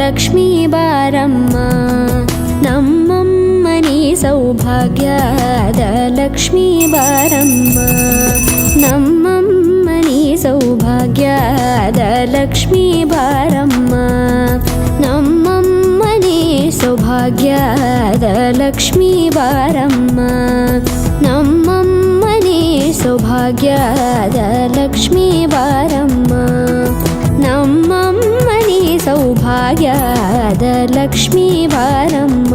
ಲಕ್ಷ್ಮೀ ಬಾರಮ್ಮ. ನಮ್ಮಮ್ಮನಿ ಸೌಭಾಗ್ಯದ ಲಕ್ಷ್ಮೀ ಬಾರಮ್ಮ. ನಮ್ಮಮ್ಮನಿ ಸೌಭಾಗ್ಯದ ಲಕ್ಷ್ಮೀ ಬಾರಮ್ಮ. ನಮ್ಮಮ್ಮನಿ ಸೌಭಾಗ್ಯದ ಲಕ್ಷ್ಮೀ ಬಾರಮ್ಮ. ನಮ್ಮಮ್ಮನಿ ಸೌಭಾಗ್ಯದ ಲಕ್ಷ್ಮೀ ಬಾರಮ್ಮ. ನಮ್ಮಮ್ಮನಿ ಸೌಭಾಗ್ಯದ ಲಕ್ಷ್ಮೀ ಬಾರಮ್ಮ.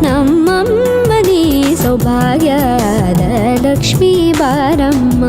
ನಮ್ಮಮ್ಮನಿ ಸೌಭಾಗ್ಯದ ಲಕ್ಷ್ಮೀ ಬಾರಮ್ಮ.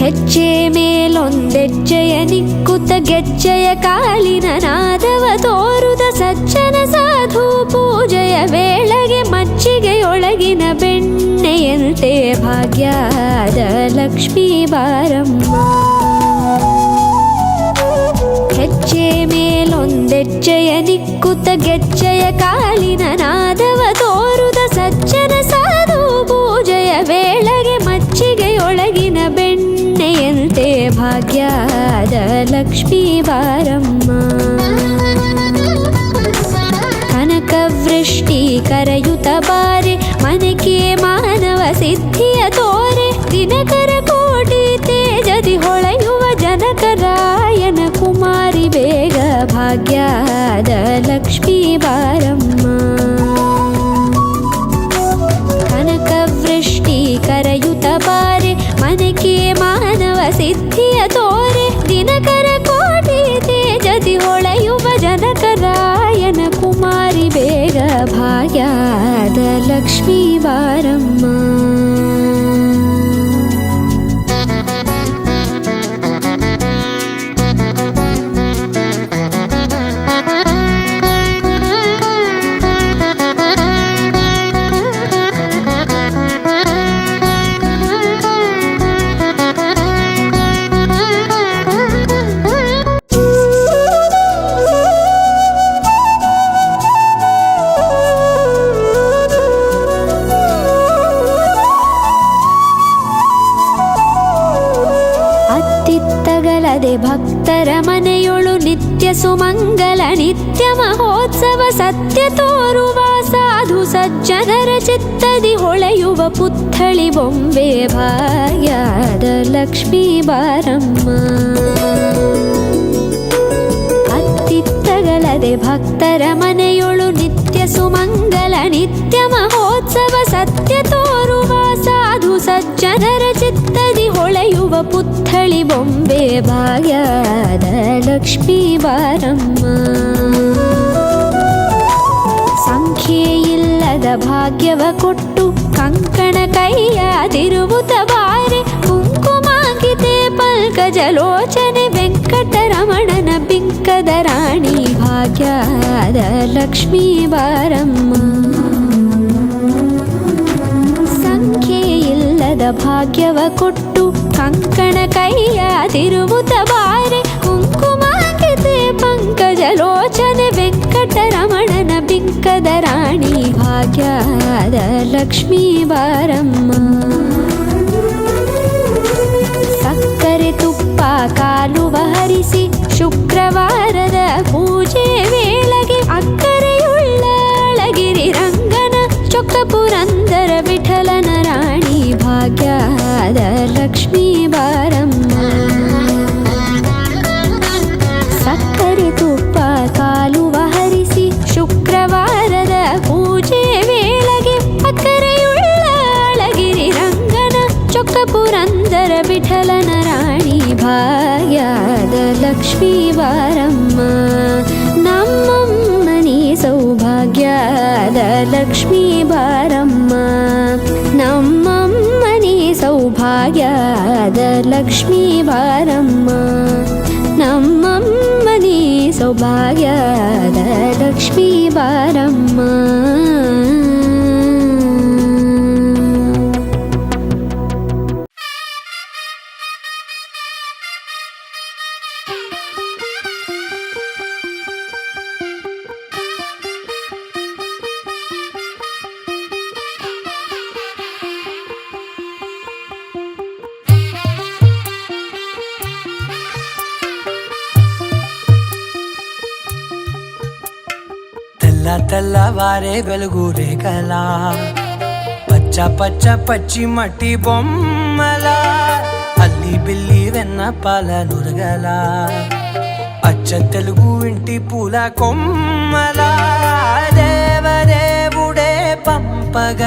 ಹೆಜ್ಜೆ ಮೇಲೊಂದೆಜ್ಜೆಯ ನಿಕ್ಕುತ್ತ ಗೆಜ್ಜೆಯ ಕಾಲಿನ ನಾದವ ತೋರುದ ಸಜ್ಜನ ಸಾಧು ಪೂಜೆಯ ವೇಳೆಗೆ ಮಜ್ಜಿಗೆಯೊಳಗಿನ ಬೆಣ್ಣೆಯಂತೆ ಭಾಗ್ಯದ ಲಕ್ಷ್ಮೀ ಬಾರಮ್ಮ. ಹೆಜ್ಜೆ ಮೇಲೊಂದೆಜ್ಜೆಯ ನಿಕ್ಕುತ್ತ ಗೆಜ್ಜೆಯ ಕಾಲಿನ ನಾದವ ತೋರುದ ಸಜ್ಜನ ಸಾಧು ಪೂಜೆಯ ವೇಳೆಗೆ ಮಜ್ಜಿಗೆಯೊಳಗಿನ ಬೆಣ್ಣೆಯಂತೆ ಭಾಗ್ಯದ ಲಕ್ಷ್ಮೀ ಬಾರಮ್ಮ. ಕನಕವೃಷ್ಟಿ ಕರೆಯುತ್ತ ಬಾರೆ ಮನಕೆ ಮಾನವ ಸಿದ್ಧಿಯ ತೋರೆ. ದಿನಕರ ಕೋಟಿ ತೇಜದಿ ಹೊಳೆಯುವ ಜನಕರಾಯನ ಕುಮಾರಿ ಬೇಗ ಭಾಗ್ಯದ ಲಕ್ಷ್ಮೀ ಬಾರಮ್ಮ. ಕನಕವೃಷ್ಟಿ ಕರೆಯುತ್ತ ಬಾರೆ ಮನಕೆ ಮಾನವ ಸಿದ್ಧಿಯ ತೋರೆ. ದಿನಕರ ಕೋಟಿ ತೇಜದಿ ಹೊಳೆಯುವ ಜನಕರಾಯನ ಕುಮಾರಿ ಬೇಗ ಭಾಗ್ಯದ ಲಕ್ಷ್ಮೀ ಬಾರಮ್ಮ. ಅತ್ತಿತ್ತಗಲದೆ ಭಕ್ತರ ಮನೆಯೊಳು ನಿತ್ಯ ಸುಮಂಗಲ ನಿತ್ಯ ಮಹೋತ್ಸವ ಸತ್ಯ ತೋರುವ ಸಾಧು ಸಜ್ಜನರ ಚಿತ್ತದಿ ಹೊಳೆಯುವ ಪುತ್ಥಳಿ ಬೊಂಬೆ ಭಾಗ್ಯದ ಲಕ್ಷ್ಮೀ ಬಾರಮ್ಮ. ಅತ್ತಿತ್ತಗಲದೆ ಭಕ್ತರ ಮನೆಯೊಳು ನಿತ್ಯ ಸುಮಂಗಲ ನಿತ್ಯ ಮಹೋತ್ಸವ ಸತ್ಯ ತೋರುವ ಸಾಧು ಸಜ್ಜನರ ಚಿತ್ತದಿ ಹೊಳೆಯುವ ಪುತ್ಥಳಿ ಬೊಂಬೆ ಭಾಗ್ಯದ ಲಕ್ಷ್ಮೀ ಬಾರಮ್ಮ. ಸಂಖ್ಯೆಯಿಲ್ಲದ ಭಾಗ್ಯವ ಕೊಟ್ಟು ಕಂಕಣ ಕೈಯಾದಿರುವುತ ಬಾರೆ. ಕುಂಕುಮಾಂಕಿತೆ ಪಲ್ಕಜಲೋಚನೆ ವೆಂಕಟರಮಣನ ಬಿಂಕದ ರಾಣಿ ಭಾಗ್ಯದ ಲಕ್ಷ್ಮೀ ಬಾರಮ್ಮ. ಸಂಖ್ಯೆಯಿಲ್ಲದ ಭಾಗ್ಯವ ಕೊಟ್ಟು ಕಂಕಣ ಕೈಯಾದಿರುವುತ ಬಾರೆ. ಕುಂಕುಮಾಂಕಿತೆ ಪಂಕಜಲೋಚನೆ ವೆಂಕಟರಮಣನ ಬಿಂಕದ ರಾಣಿ ಭಾಗ್ಯದ ಲಕ್ಷ್ಮೀ ಬಾರಮ್ಮ. ಸಕ್ಕರೆ ತುಪ್ಪ ಕಾಲುವ ಹರಿಸಿ ಶುಕ್ರವಾರದ ಪೂಜೆ ವೇಳೆಗೆ ಅಕ್ಕರೆಯುಳ್ಳ ಅಳಗಿರಿ ರಂಗನ ಚೊಕ್ಕ ಪುರಂದರ ವಿಠಲನ ರಾಣಿ ಭಾಗ್ಯದ ಲಕ್ಷ್ಮೀ ಬಾರಮ್ಮ. ಸಕ್ಕರೆ ತುಪ್ಪ ಕಾಲುವ ಹರಿಸಿ ಶುಕ್ರವಾರದ ಪೂಜೆ ವೇಳೆಗೆ ಅಕ್ಕರೆಯುಳ್ಳ ಅಳಗಿರಿ ರಂಗನ ಚೊಕ್ಕ ಪುರಂದರ ವಿಠಲನ ರಾಣಿ ಭಾಗ್ಯದ ಲಕ್ಷ್ಮೀ ಬಾರಮ್ಮ. ನಮ್ಮಮ್ಮನಿ ಸೌಭಾಗ್ಯದ ಲಕ್ಷ್ಮೀ ಬಾರಮ್ಮ. ಸೌಭಾಗ್ಯದ ಲಕ್ಷ್ಮೀ ಬಾರಮ್ಮ ನಮ್ಮಮ್ಮ ನೀ ಸೌಭಾಗ್ಯದ ಲಕ್ಷ್ಮೀ ಬಾರಮ್ಮ. తెల్లవారే వెలుగు రేఖలా పచ్చ పచ్చ పచ్చి మట్టి బొమ్మలా అల్లి బిల్లి వెన్న పాల నురగలా అచ్చ తెలుగు ఇంటి పూల కొమ్మలా దేవదేవుడే పంపగ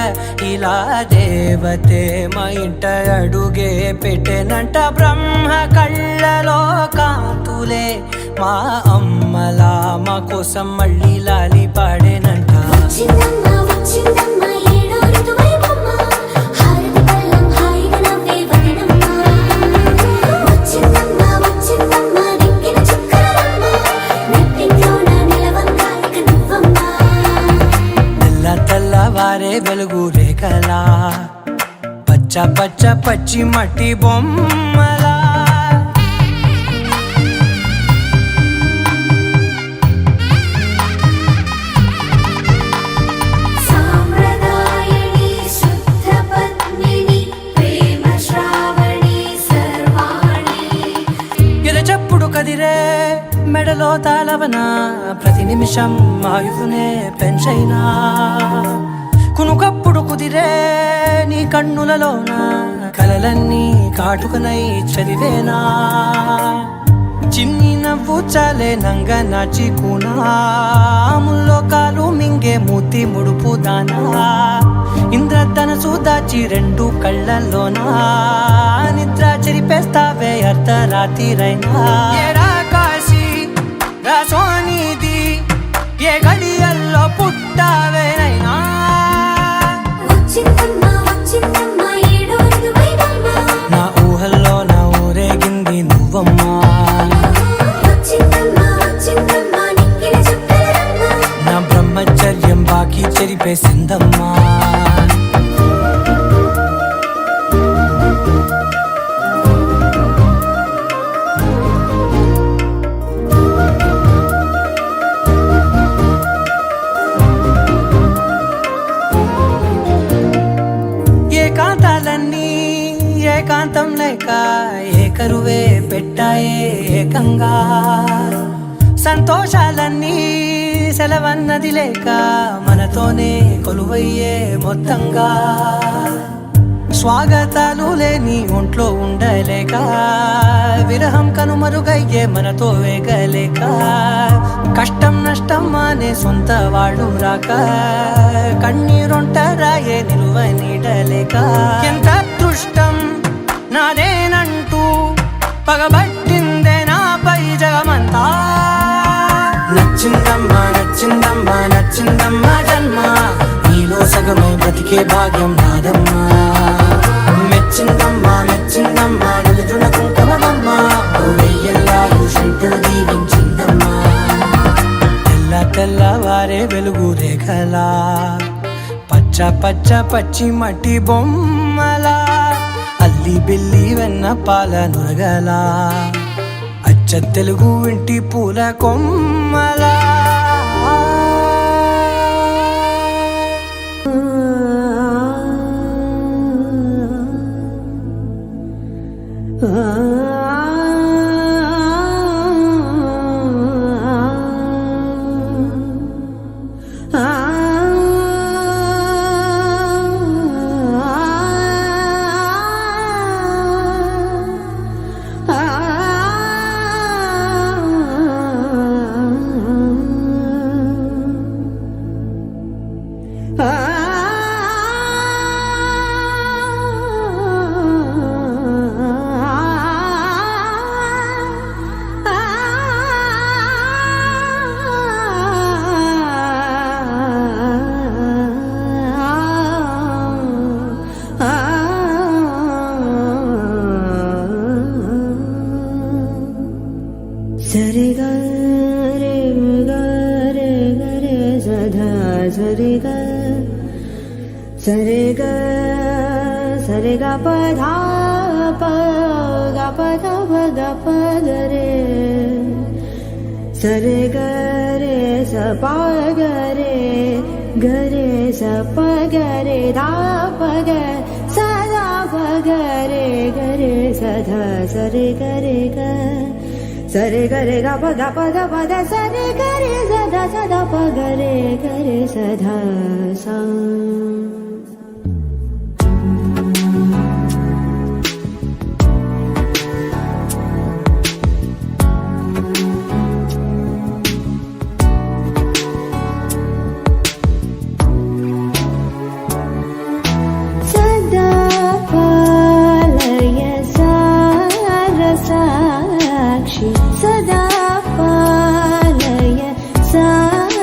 ఇలా దేవతే మా ఇంట అడుగే పెట్టెనంట బ్రహ్మ కళ్ళలో కాంతులే మా అమ్మలా మా కోసం మళ్ళీ లాలి పాడేనంట. తెల్లవారే వెలుగు రేఖలా పచ్చ పచ్చ పచ్చి మట్టి బొమ్మలా కదిరే మెడలో తాళవన ప్రతి నిమిషం ఆయువునే పెంచైనా కునుకప్పుడు కుదిరే నీ కన్నులలోన కలలన్నీ కాటుకనై చదివేనా చిన్ని నవ్వు చాలే నంగ నాచి కూనాముల్లో కాలు మింగే మూతి ముడుపు దానా ఇంద్రధనసు దాచి రెండు కళ్ళల్లోనా నిద్ర చెరిపేస్తావే అర్ధరాత్రిరైనా కాశీ రాసోనిది ఏ గడియల్లో పుట్టావేనైనా నా ఊహల్లో నా ఊరేగింది నువ్వమ్మా నా బ్రహ్మచర్యం బాకీ చెరిపేసిందమ్మా. ఏకాంతాలన్నీ ఏకాంతం లేక ఏకరువే పెట్టాయే ఏకంగా సంతోషాలన్నీ సెలవన్నది లేక మనతోనే కొలువయ్యే మొత్తంగా స్వాగతాలు లేని ఒంట్లో ఉండలేక విరహం కనుమరుగయ్యే మనతో వేగలేక కష్టం నష్టం అనే సొంత వాళ్ళు రాక కన్నీరొంటరాయే నిలువ నీడలేక ఎంత అదృష్టం నాదేనంటూ పగబట్టిందే నాపై జగమంతా నచ్చిందమ్మా నచ్చిందమ్మా నచ్చిందమ్మా జన్మ నీలో సగమై బ్రతికే భాగ్యం నాదమ్మా మెచ్చిందమ్మా మెచ్చిందమ్మా నిలుచున్న కుంకుమమ్మా వెయ్యల్లాలు శంకరు దీవించిందమ్మా. తెల్లవారే వెలుగు రేఖలా పచ్చ పచ్చ పచ్చి మట్టి బొమ్మలా అల్లి బిల్లి వెన్న పాల నురగలా అచ్చ తెలుగు ఇంటి పూల కొమ్మలా re ga pa dha pa ga pa dha pa ga pa ga re sa re ga re sa pa ga re sa pa ga re dha pa ga sa dha pa ga re sa dha sa re ga pa ga pa da pa da sa re ga re sa da pa ga re sa dha sa सदा पालय सारसाक्षि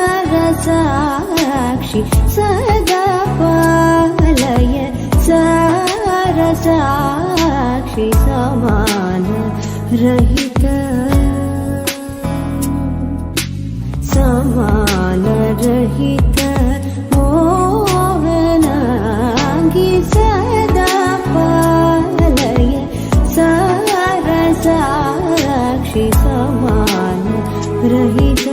सदा पालय सारसाक्षि समान रहित मोहनांगी सदा पालय सारसाक्षि समान रहित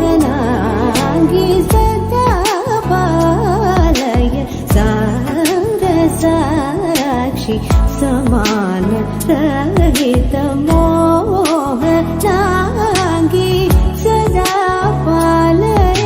मोहनांगी सदा पालय सारसाक्षि समान रहित मोहनांगी सदा पालय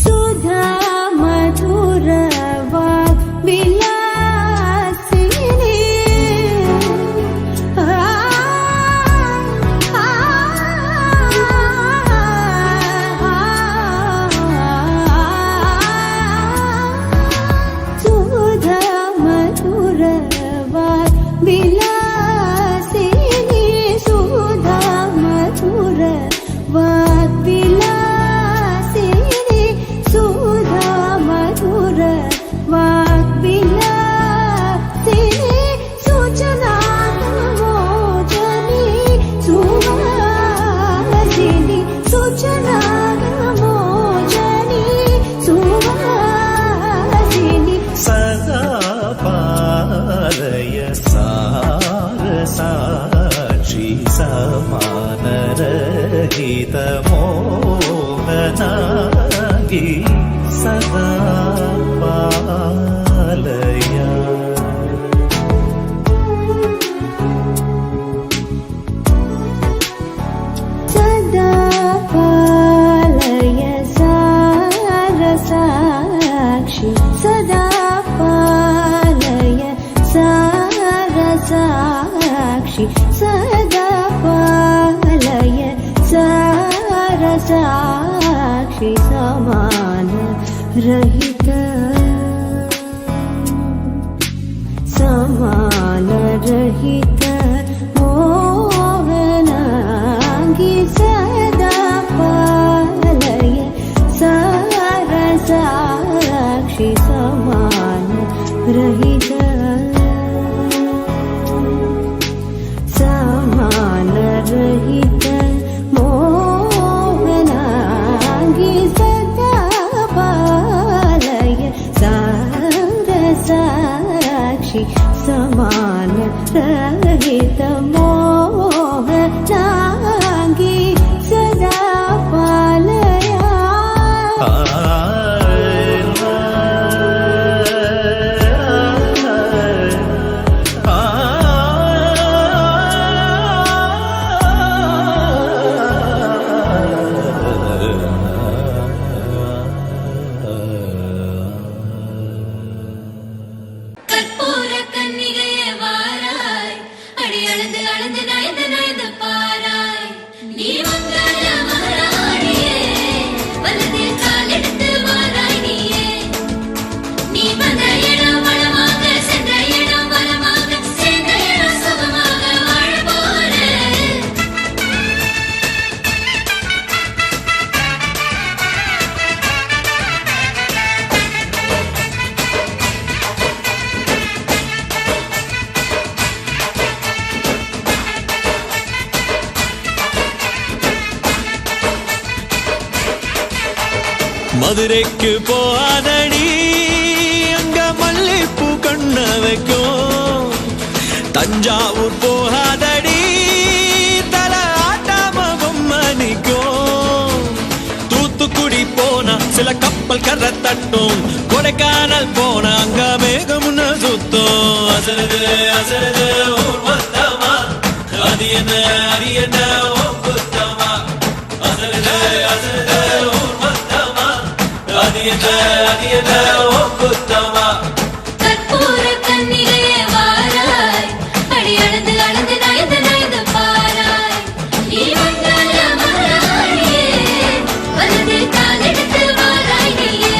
सुधा मधुर विलासिनी सुधा मधुर विलासिनी सुधा मधुर वाग्विलासिनी सुधा मधुर वाग्विलासिनी सूचना मोचनी सुवासिनी सूचना मोचनी सुवासिनी सदा पालय सारसाक्षि समान रहित मोहनांगी सदा पालय सदा पालय सारसाक्षि सदा पालय सारसाक्षि सदा पालय सारसाक्षि समान रहित मोहनांगी सदा पालय सारसाक्षि समान रहित मोहनांगी सदा पालय सारसाक्षि समान रहित मोहनांगी सदा पालय कर्पूर कन्निगये वाराय அளந்து அளந்து நயந்து நயந்து பாராய் நீ மங்கள மகாராணியே வலதில் கால் எடுத்து வாராய் நீயே நீ வந்த இடம் வளமாக சென்ற இடம் வளமாக சேர்ந்த இடம் சுகமாக வாழ போறேன் மதுரைக்கு போகாதடி அங்க மல்லிப்பூ கண்ண வைக்கும் தஞ்சாவூர் போகாதடி தல ஆட்டாம பொம்மனிக்கும் தூத்துக்குடி போனா சில கப்பல் கரை தட்டும் கொடைக்கானல் போனா அங்க மேகமுன்னு சுத்தும் அசருது அசருது ஊர் மொத்தமா அது என்ன அது என்ன ஓ குத்தமா அசருது அசருது ஊர் மொத்தமா அது என்ன ஓ குத்தமா கற்பூர கண்ணிகையே வாராய் அடி அளந்து அளந்து நயந்து நயந்து பாராய் நீ மங்கள மகாராணியே வலதில் கால் எடுத்து வாராய் நீயே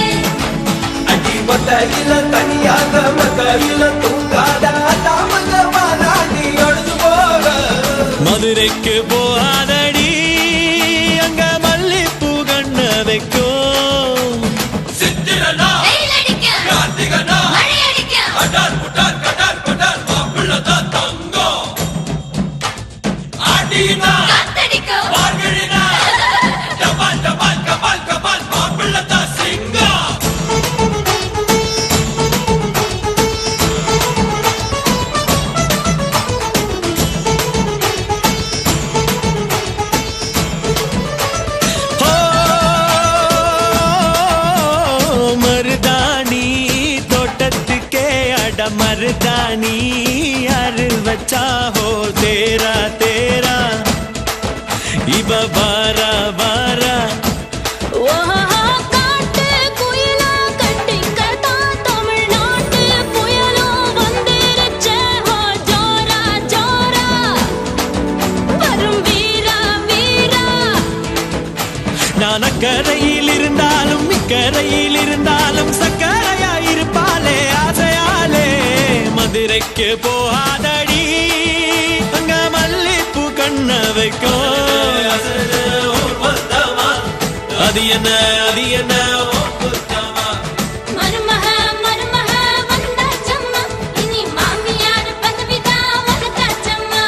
அடி மொட்டையில தனியாக மக்கையில தூங்காத தாமதமா நாடி அழுது போக மதுரைக்கு போகாதடி அங்க மல்லிப்பூ கண்ண வைக்கும் வெயில் அடிக்க மழை அடிக்க காத்தடிக்க ஓ, மருதாணி தோட்டத்துக்கே அட மருதாணி யாரு வச்சா ஹோ தேரா தேரா இவ வாரா வாரா ஓஹோ காட்டு குயிலா கட்டிக்கதா தமிழ்நாட்டு புயலோ வந்திருச்சே ஹோ ஜோரா ஜோரா வரும் வீரா வீரா நான் அக்கரையில் இருந்தாலும் இக்கரையில் இருந்தாலும் சக்கரையா இருப்பாளே ஆசையாலே மதுரைக்கு போகாதடி அங்க மல்லிப்பூ கண்ண வைக்கும் அது என்ன அது என்ன ஓ குத்தமா மருமக மருமக வந்தாச்சம்மா இனி மாமியார் பதவிதா உனக்காச்சம்மா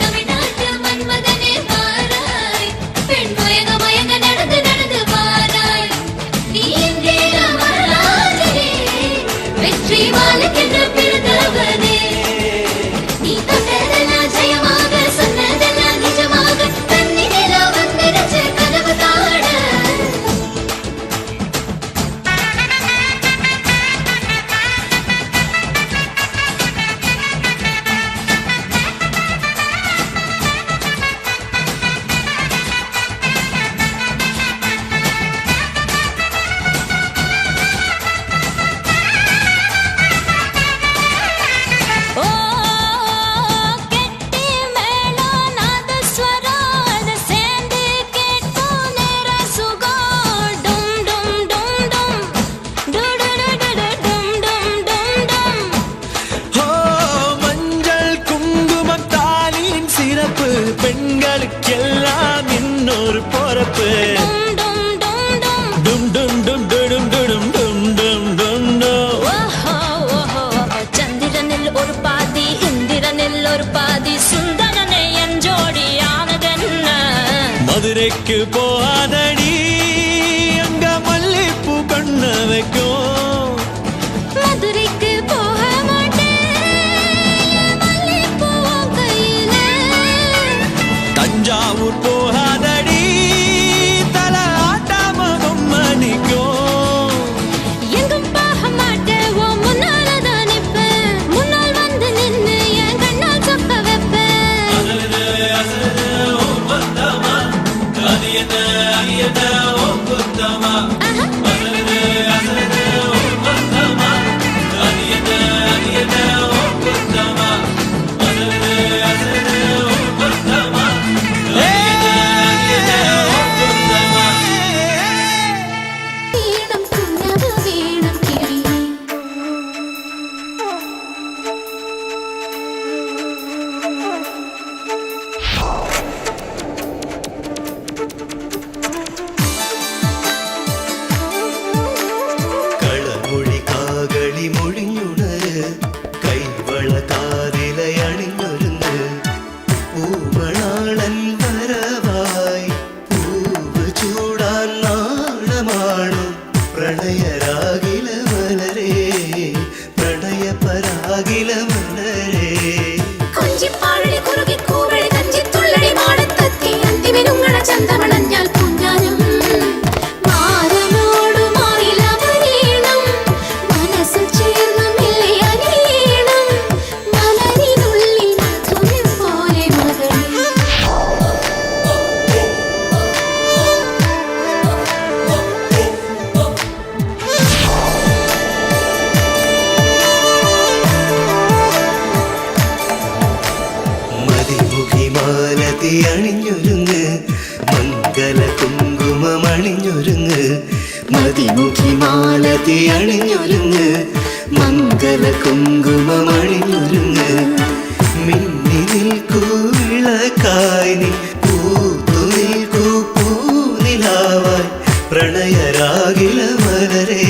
தமிழ்நாட்டு மன்மதனே வாராய் பெண் மயங்க மயங்க நடந்து நடந்து வாராய் நீ இந்திர மகாராஜனே வெற்றி மாலுக்கென்று பிறந்தவனே நீ தொட்டதெல்லாம் ஜெயமாக சொன்னதெல்லாம் நிஜமாக தன்னிலே வந்திருச்ச கனவு காண ஓ கெட்டி மேளம் நாதஸ்வரம் அது சேர்ந்து கேட்கும் நேர சுகம் டும் டும் டும் டும் to to to to to டும் டும் டும் டும் ஓ மஞ்சள் குங்குமம் தாலியின் சிறப்பு பெண்களுக்கெல்லாம் இன்னொரு பொறப்பு டும் டும் டும் டும் டும் டும் டும் டும் டும் டும் டும் டும் டும் ஓஹோ ஓஹோ சந்திரனில் ஒரு பாதி இந்திரனில் ஒரு பாதி சுந்தரனை என் ஜோடியானதென்ன மதுரைக்கு போகாதடி அங்க மல்லிப்பூ கண்ண வைக்கும் மதுரைக்கு போக மாட்டேன் மல்லிப்பூ கையில தஞ்சாவூர் போகாதடி தல ஆட்டாம பொம்மனிக்கும் எங்கும் போக மாட்டேன் உன் முன்னாலதான் நிப்பேன் முன்னால் வந்து நின்னு என் கண்ணால் சொப்ப வைப்பேன் அது என்ன அது என்ன ചന്തമണഞ്ഞാൽ പൂഞ്ഞാനും മാറനോടുമായിലവരീണം മനസ്സു ചേർന്നു മെല്ലെ അലിയണം മലരിനുള്ളിൽ മധുരം പോലെ മകളെ മതിമുഖിമാലതി അണിഞ്ഞൊരുങ്ങ് മംഗല കുങ്കുമമണിഞ്ഞൊരുങ്ങ് മതിമുഖിമാലതി അണിഞ്ഞൊരുങ്ങ് മംഗല കുങ്കുമമണിഞ്ഞൊരുങ്ങ് മിന്നി നിൽക്കൂ വിളക്കായി നീ പൂത്തു നിൽക്കൂ പൂനിലാവായി പ്രണയരാഗില മലരേ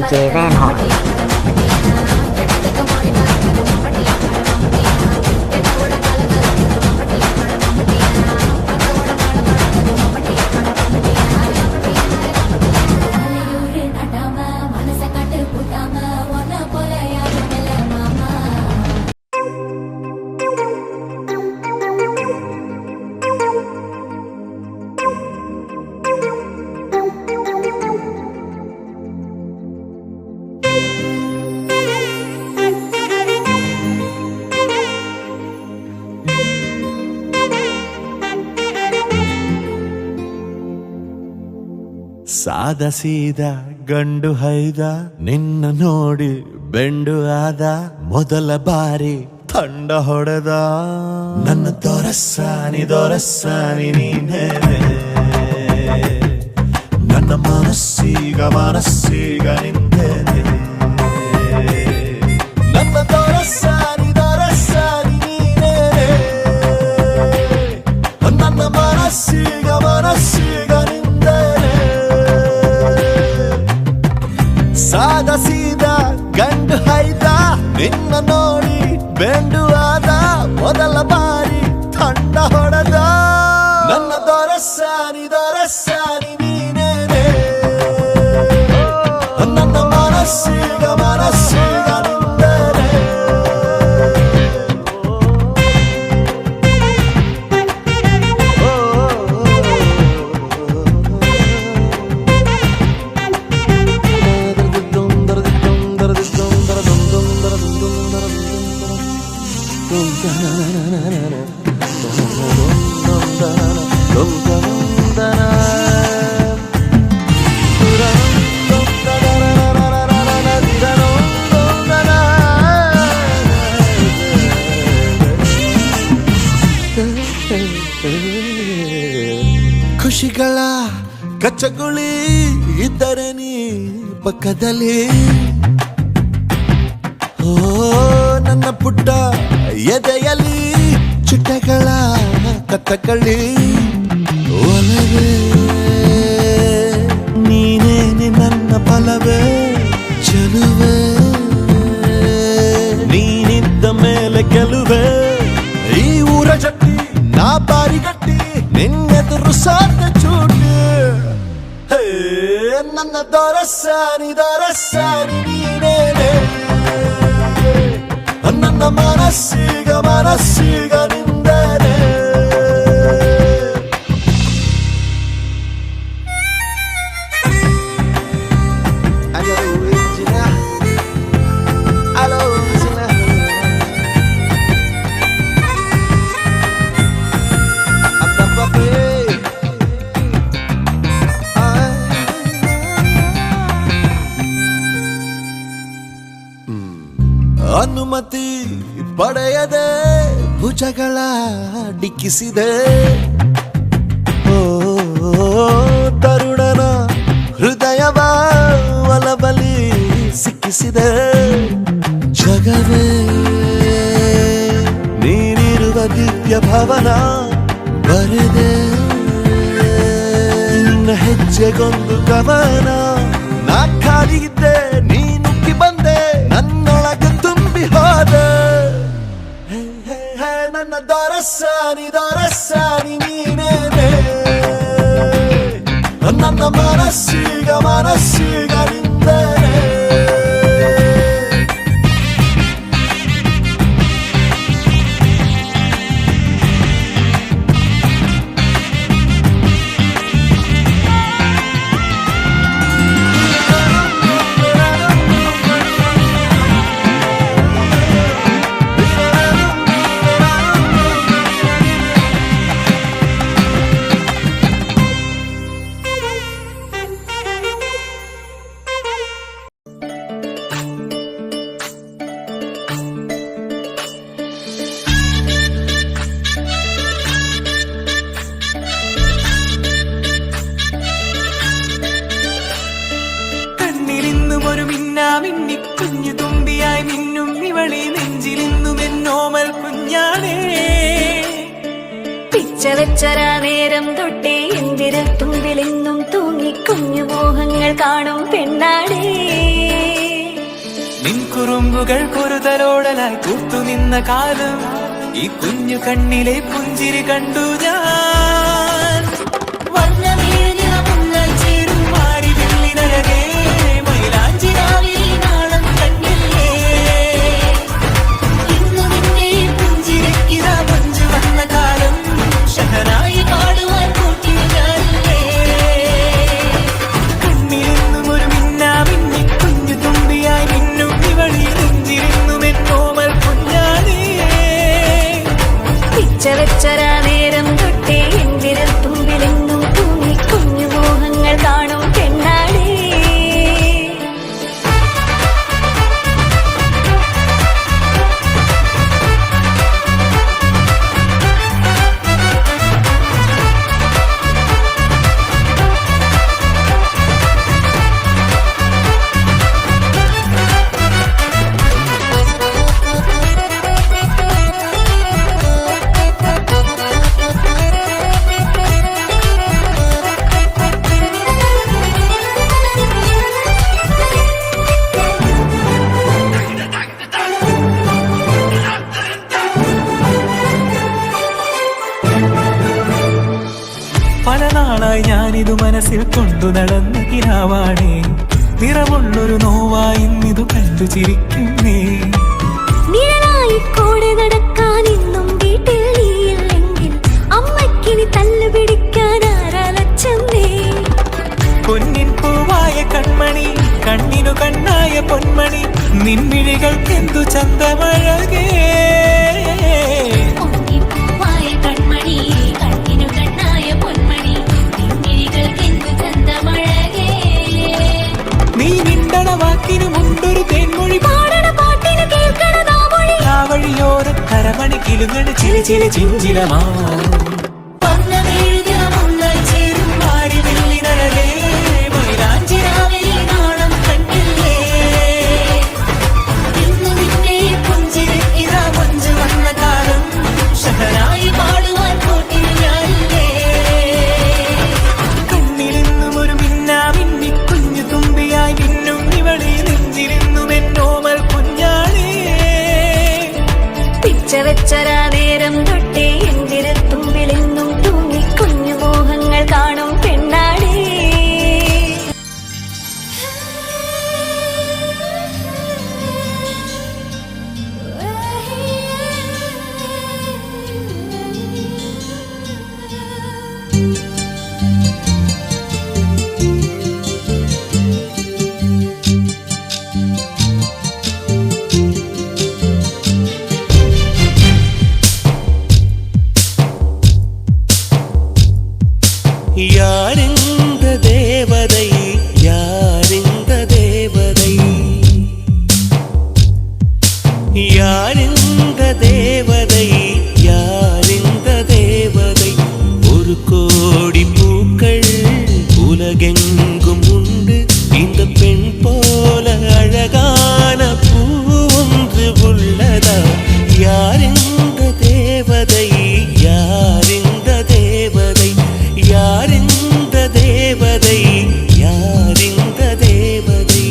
DJ Van Hot. ಸಾದ ಸೀದ ಗಂಡು ಹೈದ ನಿನ್ನ ನೋಡಿ ಬೆಂಡು ಆದ ಮೊದಲ ಬಾರಿ ತಂಡ ಹೊಡೆದ ನನ್ನ ದೊರಸ್ಸಾನಿ ನೀನೇ ನನ್ನ ಮನಸ್ಸೀಗ ನಿಂದೇನೆ ನನ್ನ ದೊರಸ್ಸಾನಿ ನೀನೇ ನನ್ನ ಮನಸ್ಸೀಗ ನಿಂದೇನೆ ಸಾದ ಸೀದ ಗಂಡು ಹೈದ ನಿನ್ನ ನೋಡಿ ಬೆಂಡು ಆದ ಮೊದಲ ಬಾರಿ ತಂಡ ಹೊಡೆದ ನನ್ನ ದೊರಸ್ಸಾನಿ ನೀನೇನೆ ನನ್ನ ಮನಸ್ಸೀಗ ನಿಂದೇನೆ ಖುಷಿಗಳ ಕಚ್ಚಗುಳಿ ಇದ್ದರೆ ನೀ ಪಕ್ಕದಲ್ಲಿ ಓ ನನ್ನ ಪುಟ್ಟ ಎದೆಯಲ್ಲಿ ಚುಟ್ಟಗಳ ಕಥಕಳಿ ಒಲವೇ ನೀನೇನೆ ನನ್ನ ಬಲವೇ ಚೆಲುವೆ ನೀನಿದ್ದ ಮೇಲೆ ಗೆಲುವೆ ಈ ಊರ ಜಟ್ಟಿ ನಾ ಬಾರಿಗಟ್ಟಿ ನಿನ್ನೆದುರು ಸಾರ್ಥ ಚೂಟಿ ನನ್ನ ದೊರಸ್ಸಾನಿ ನೀನೇನೆ ನನ್ನ ಮನಸ್ಸೀಗ ನಿಂದೇನೆ ಅನುಮತಿ ಪಡೆಯದೆ ಭುಜಗಳ ಡಿಕ್ಕಿಸಿದೆ ಓ ತರುಣನ ಹೃದಯವ ಒಲಬಲಿ ಸಿಕ್ಕಿಸಿದೆ ಜಗವೇ ನೀನಿರುವ ದಿವ್ಯ ಭವನ ಬರೆದೆ ನಿನ್ನ ಹೆಜ್ಜೆಗೊಂದು ಕವನ ನಾ ಖಾಲಿಯಿದ್ದೆ ನೀನುಕ್ಕಿ ಬಂದೆ ನನ್ನೊಳಗೆ ತುಂಬಿ ಹೋದೆ മിന്നിക്കുഞ്ഞു തുമ്പിയായി മിന്നും ഇവളി നെഞ്ചിലിന്നും എന്നോമൽ കുഞ്ഞാണേ. പിച്ച വെച്ചരാ നേരം തൊട്ടേ എന്തിരൽ തുമ്പിലെന്നും തൂങ്ങി കുഞ്ഞു മോഹങ്ങൾ കാണും പെണ്ണാടേ. നിൻ കുറുമ്പുകൾ കുറുതലോടലായി കൂത്തുനിന്ന കാലം ഈ കുഞ്ഞു കണ്ണിലെ പുഞ്ചിരി കണ്ടു ഞാൻ. ചേരും മാറി വെള്ളിനഴകേ മൈലാഞ്ചിരാവിൽ നാളം കണ്ണില്ലേ. ഇന്നു നിന്നെ പുഞ്ചിരിക്കിതാ മഞ്ചു വന്ന കാലം ഷഹനായി പാടുവാൻ കൂട്ടി ഞാനില്ലേ. കണ്ണിലെന്നും ഒരു മിന്നാ മിന്നി കുഞ്ഞു തുമ്പിയായി മിന്നും ഇവളി നെഞ്ചിരുന്നും എന്നോമൽ കുഞ്ഞാണേ. പിച്ച വെച്ചരാ നേരം തൊട്ടേ എന്തിരൽ തുമ്പിലെന്നും തൂങ്ങി കുഞ്ഞു മോഹങ്ങൾ കാണും പെണ്ണാടേ. പല നാളായി ഞാനിതു മനസ്സിൽ കൊണ്ടു നടന്ന കിനാവാണേ. നിറമുള്ളൊരു നോവായി ഇന്നിതു കണ്ടു ചിരിക്കുന്നേ. നിഴലായി കൂടെ നടക്കാൻ ഇന്നും വീട്ടിൽ നീയില്ലെങ്കിൽ അമ്മയ്ക്കിനി തല്ലു പിടിക്കാൻ ആരാലച്ചമ്മേ. പൊന്നിൻ പൂവായ കൺമണി കണ്ണിനു കണ്ണായ പൊന്മണി നിൻമിഴികൾക്കെന്തു ചന്തമഴകേ. പൂവായ കൺമണി കണ്ണിനു കണ്ണായ പൊന്മണി നിൻമിഴികൾക്കെന്തു ചന്തമഴകേ. നീ മിണ്ടണ വാക്കിനു മുണ്ടൊരു തേൻമൊഴി പാടണ പാട്ടിനു കേൾക്കണതാ മൊഴി. ആ വഴിയോര കരമണി കിലുങ്ങണ ചില ചില ചിഞ്ചിലമാ. ചേരും മാറി വെള്ളിനഴകേ മൈലാഞ്ചിരാവിൽ നാളം കണ്ടില്ലേ. ഇന്നു നിന്നെ പുഞ്ചിരിക്കിതാ മഞ്ചു വന്ന കാലം ഷഹനായി പാടുവാൻ കൂട്ടിൽ ഞാനില്ലേ. കണ്ണിലെന്നും ഒരു മിന്നാ മിന്നി കുഞ്ഞു തുമ്പിയായി മിന്നും ഇവളി നെഞ്ചിലിന്നും എന്നോമൽ കുഞ്ഞാണേ. പിച്ച വെച്ചരാ നേരം തൊട്ടേ എന്തിരൽ തുമ്പിലെന്നും തൂങ്ങി കുഞ്ഞു മോഹങ്ങൾ കാണും പെണ്ണാടേ. யாரிந்த தேவதை யாரிந்த தேவதை யாரிந்த தேவதை யாரிந்த தேவதை. ஒரு கோடி பூக்கள் உலகெங்கும் உண்டு. இந்த பெண் போல அழகான பூ ஒன்று உள்ளதா? யாரிந்த தேவதை யாரிந்த தேவதை யாரிந்த தேவதை யாரிந்த தேவதை.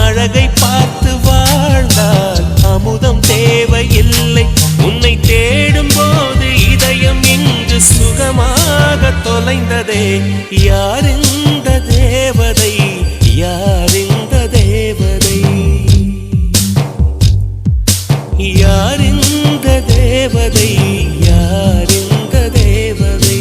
அழகை பார்த்து வாழ்ந்தால் கண்ணாலே யார் இந்த தேவதை யார் இந்த தேவதை யார் இந்த தேவதை யார் இந்த தேவதை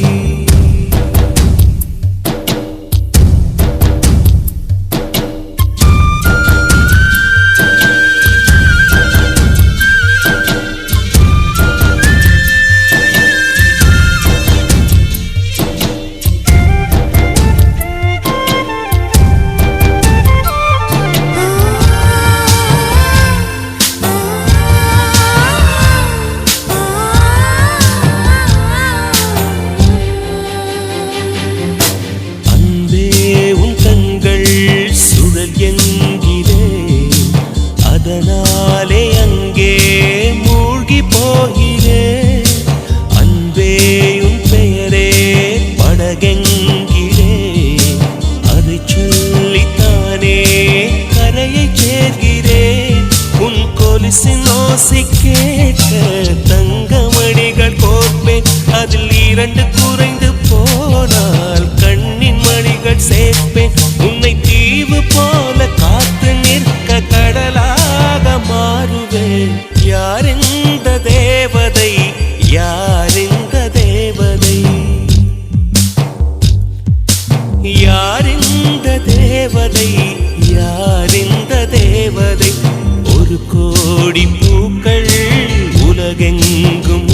அதனாலே அங்கே மூழ்கி போகிறேன் அன்பே உன் பெயரே படகெங்கிலே அதை சொல்லித்தானே கரையை சேர்கிறேன் உன் கொலுசின் ஓசை கேட்க தங்கமணிகள் கோர்ப்பேன் அதில் 2 குறைந்து போனால் கண்ணின் மணிகள் சேர்ப்பேன் உன்னை தீவு போல காத்து நிற்க கடலாக மாறுவேன் யார் இந்த தேவதை யார் இந்த தேவதை யார் இந்த தேவதை யார் இந்த தேவதை ஒரு கோடி பூக்கள் உலகெங்கும்